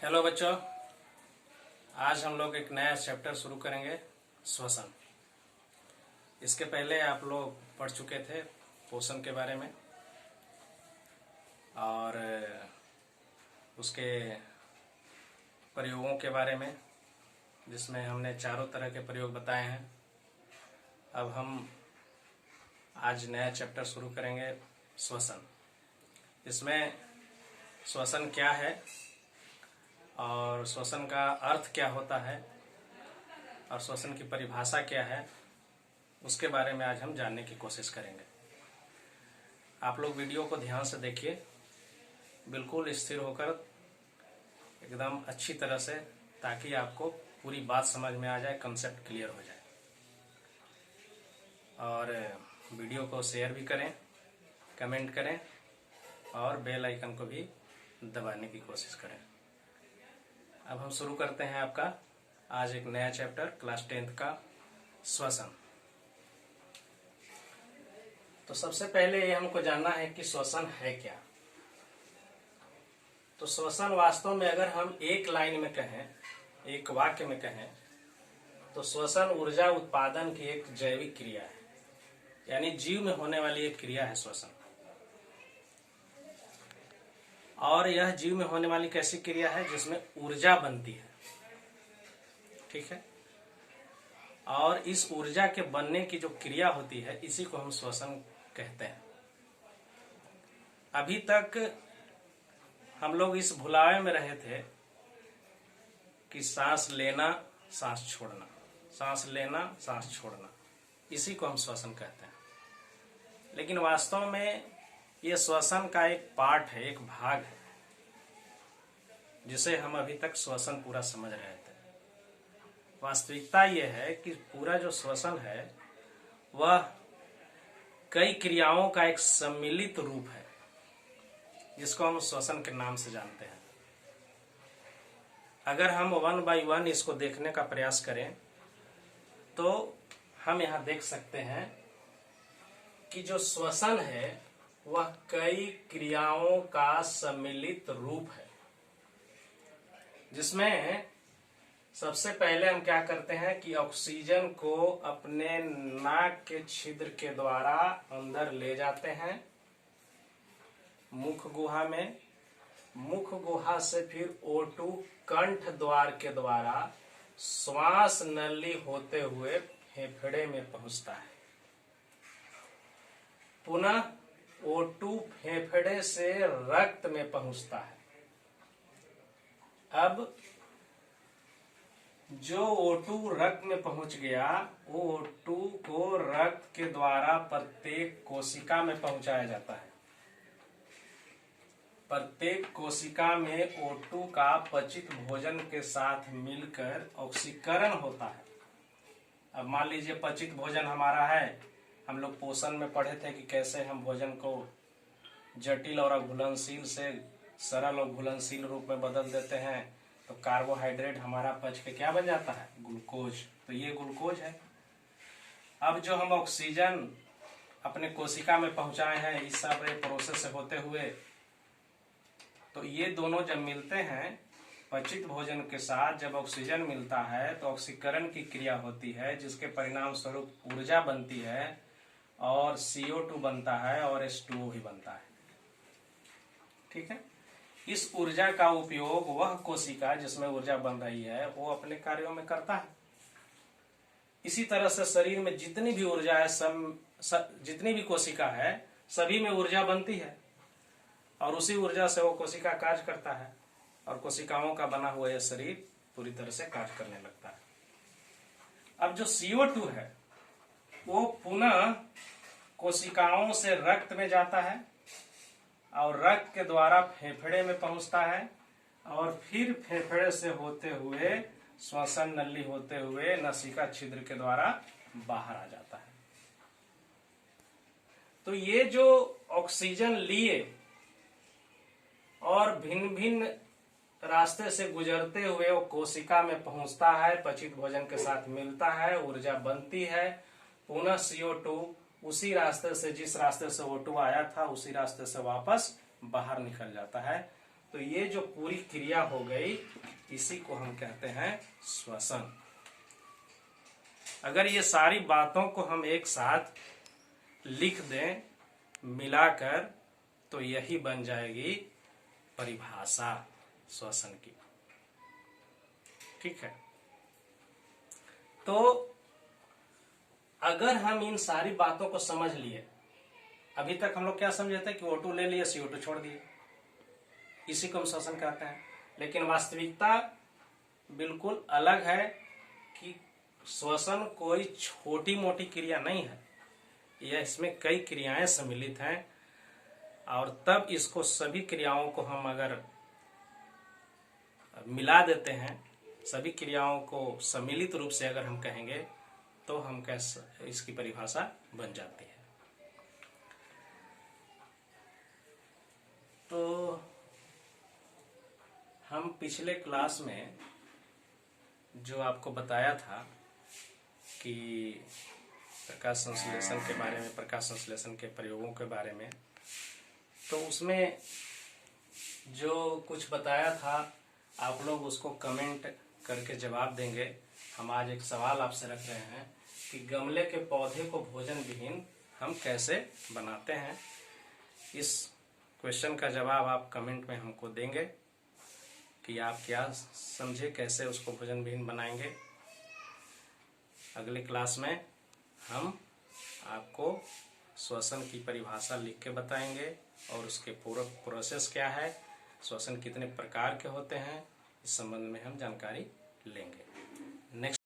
Hello बच्चों, आज हम लोग एक नया चैप्टर शुरू करेंगे, श्वसन। इसके पहले आप लोग पढ़ चुके थे पोषण के बारे में और उसके प्रयोगों के बारे में, जिसमें हमने चारों तरह के प्रयोग बताए हैं। अब हम आज नया चैप्टर शुरू करेंगे, श्वसन। इसमें श्वसन क्या है और श्वसन का अर्थ क्या होता है और श्वसन की परिभाषा क्या है, उसके बारे में आज हम जानने की कोशिश करेंगे। आप लोग वीडियो को ध्यान से देखिए, बिल्कुल स्थिर होकर एकदम अच्छी तरह से, ताकि आपको पूरी बात समझ में आ जाए, कंसेप्ट क्लियर हो जाए। और वीडियो को शेयर भी करें, कमेंट करें और बेल आइकन को भी दबाने की कोशिश करें। अब हम शुरू करते हैं आपका आज एक नया चैप्टर, क्लास 10th का श्वसन। तो सबसे पहले ये हमको जानना है कि श्वसन है क्या। तो श्वसन वास्तव में अगर हम एक लाइन में कहें, एक वाक्य में कहें, तो श्वसन ऊर्जा उत्पादन की एक जैविक क्रिया है, यानी जीव में होने वाली एक क्रिया है श्वसन। और यह जीव में होने वाली कैसी क्रिया है जिसमें ऊर्जा बनती है, ठीक है। और इस ऊर्जा के बनने की जो क्रिया होती है, इसी को हम श्वसन कहते हैं। अभी तक हम लोग इस भुलावे में रहे थे कि सांस लेना, सांस छोड़ना, सांस लेना, सांस छोड़ना, इसी को हम श्वसन कहते हैं। लेकिन वास्तव में ये श्वसन का एक पार्ट है, एक भाग है, जिसे हम अभी तक श्वसन पूरा समझ रहे थे। वास्तविकता यह है कि पूरा जो श्वसन है वह कई क्रियाओं का एक सम्मिलित रूप है, जिसको हम श्वसन के नाम से जानते हैं। अगर हम 1 by 1 इसको देखने का प्रयास करें तो हम यहाँ देख सकते हैं कि जो श्वसन है वह कई क्रियाओं का सम्मिलित रूप है, जिसमें सबसे पहले हम क्या करते हैं कि ऑक्सीजन को अपने नाक के छिद्र के द्वारा अंदर ले जाते हैं मुख गुहा में। मुख गुहा से फिर O2 कंठ द्वार के द्वारा श्वास नली होते हुए फेफड़े में पहुंचता है। पुनः O2 फेफड़े से रक्त में पहुंचता है। अब जो O2 रक्त में पहुंच गया, वो O2 को रक्त के द्वारा प्रत्येक कोशिका में पहुंचाया जाता है। प्रत्येक कोशिका में O2 का पचित भोजन के साथ मिलकर ऑक्सीकरण होता है। अब मान लीजिए पचित भोजन हमारा है, हम लोग पोषण में पढ़े थे कि कैसे हम भोजन को जटिल और अघुलनशील से सरल और घुलनशील रूप में बदल देते हैं। तो कार्बोहाइड्रेट हमारा पच के क्या बन जाता है? ग्लूकोज। तो ये ग्लूकोज है। अब जो हम ऑक्सीजन अपने कोशिका में पहुंचाए हैं इस सब प्रोसेस से होते हुए, तो ये दोनों जब मिलते हैं पचित भोजन के साथ, जब ऑक्सीजन मिलता है तो ऑक्सीकरण की क्रिया होती है, जिसके परिणाम स्वरूप ऊर्जा बनती है और CO2 बनता है और H2O भी बनता है, ठीक है। इस ऊर्जा का उपयोग वह कोशिका जिसमें ऊर्जा बन रही है वो अपने कार्यों में करता है। इसी तरह से शरीर में जितनी भी ऊर्जा है, जितनी भी कोशिका है, सभी में ऊर्जा बनती है और उसी ऊर्जा से वो कोशिका कार्य करता है और कोशिकाओं का बना हुआ यह शरीर पूरी तरह से कार्य करने लगता है। अब जो CO2 है वो पुनः कोशिकाओं से रक्त में जाता है और रक्त के द्वारा फेफड़े में पहुंचता है और फिर फेफड़े से होते हुए श्वसन नली होते हुए नसिका छिद्र के द्वारा बाहर आ जाता है। तो ये जो ऑक्सीजन लिए और भिन्न भिन्न रास्ते से गुजरते हुए वो कोशिका में पहुंचता है, पचित भोजन के साथ मिलता है, ऊर्जा बनती है, पुनः CO2 उसी रास्ते से, जिस रास्ते से O2 आया था, उसी रास्ते से वापस बाहर निकल जाता है। तो ये जो पूरी क्रिया हो गई, इसी को हम कहते हैं श्वसन। अगर ये सारी बातों को हम एक साथ लिख दें मिलाकर, तो यही बन जाएगी परिभाषा श्वसन की। ठीक है, तो अगर हम इन सारी बातों को समझ लिए, अभी तक हम लोग क्या समझे थे कि O2 ले लिए, CO2 छोड़ दिए, इसी को हम श्वसन कहते हैं। लेकिन वास्तविकता बिल्कुल अलग है कि श्वसन कोई छोटी मोटी क्रिया नहीं है, यह इसमें कई क्रियाएं सम्मिलित हैं, और तब इसको सभी क्रियाओं को हम अगर मिला देते हैं, सभी क्रियाओं को सम्मिलित रूप से अगर हम कहेंगे, तो हम कैसे इसकी परिभाषा बन जाती है। तो हम पिछले क्लास में जो आपको बताया था कि प्रकाश संश्लेषण के बारे में, प्रकाश संश्लेषण के प्रयोगों के बारे में, तो उसमें जो कुछ बताया था आप लोग उसको कमेंट करके जवाब देंगे। हम आज एक सवाल आपसे रख रहे हैं कि गमले के पौधे को भोजन विहीन हम कैसे बनाते हैं। इस क्वेश्चन का जवाब आप कमेंट में हमको देंगे कि आप क्या समझे, कैसे उसको भोजन विहीन बनाएंगे। अगले क्लास में हम आपको श्वसन की परिभाषा लिख के बताएंगे और उसके पूरा प्रोसेस क्या है, श्वसन कितने प्रकार के होते हैं, इस संबंध में हम जानकारी लेंगे। नेक्स्ट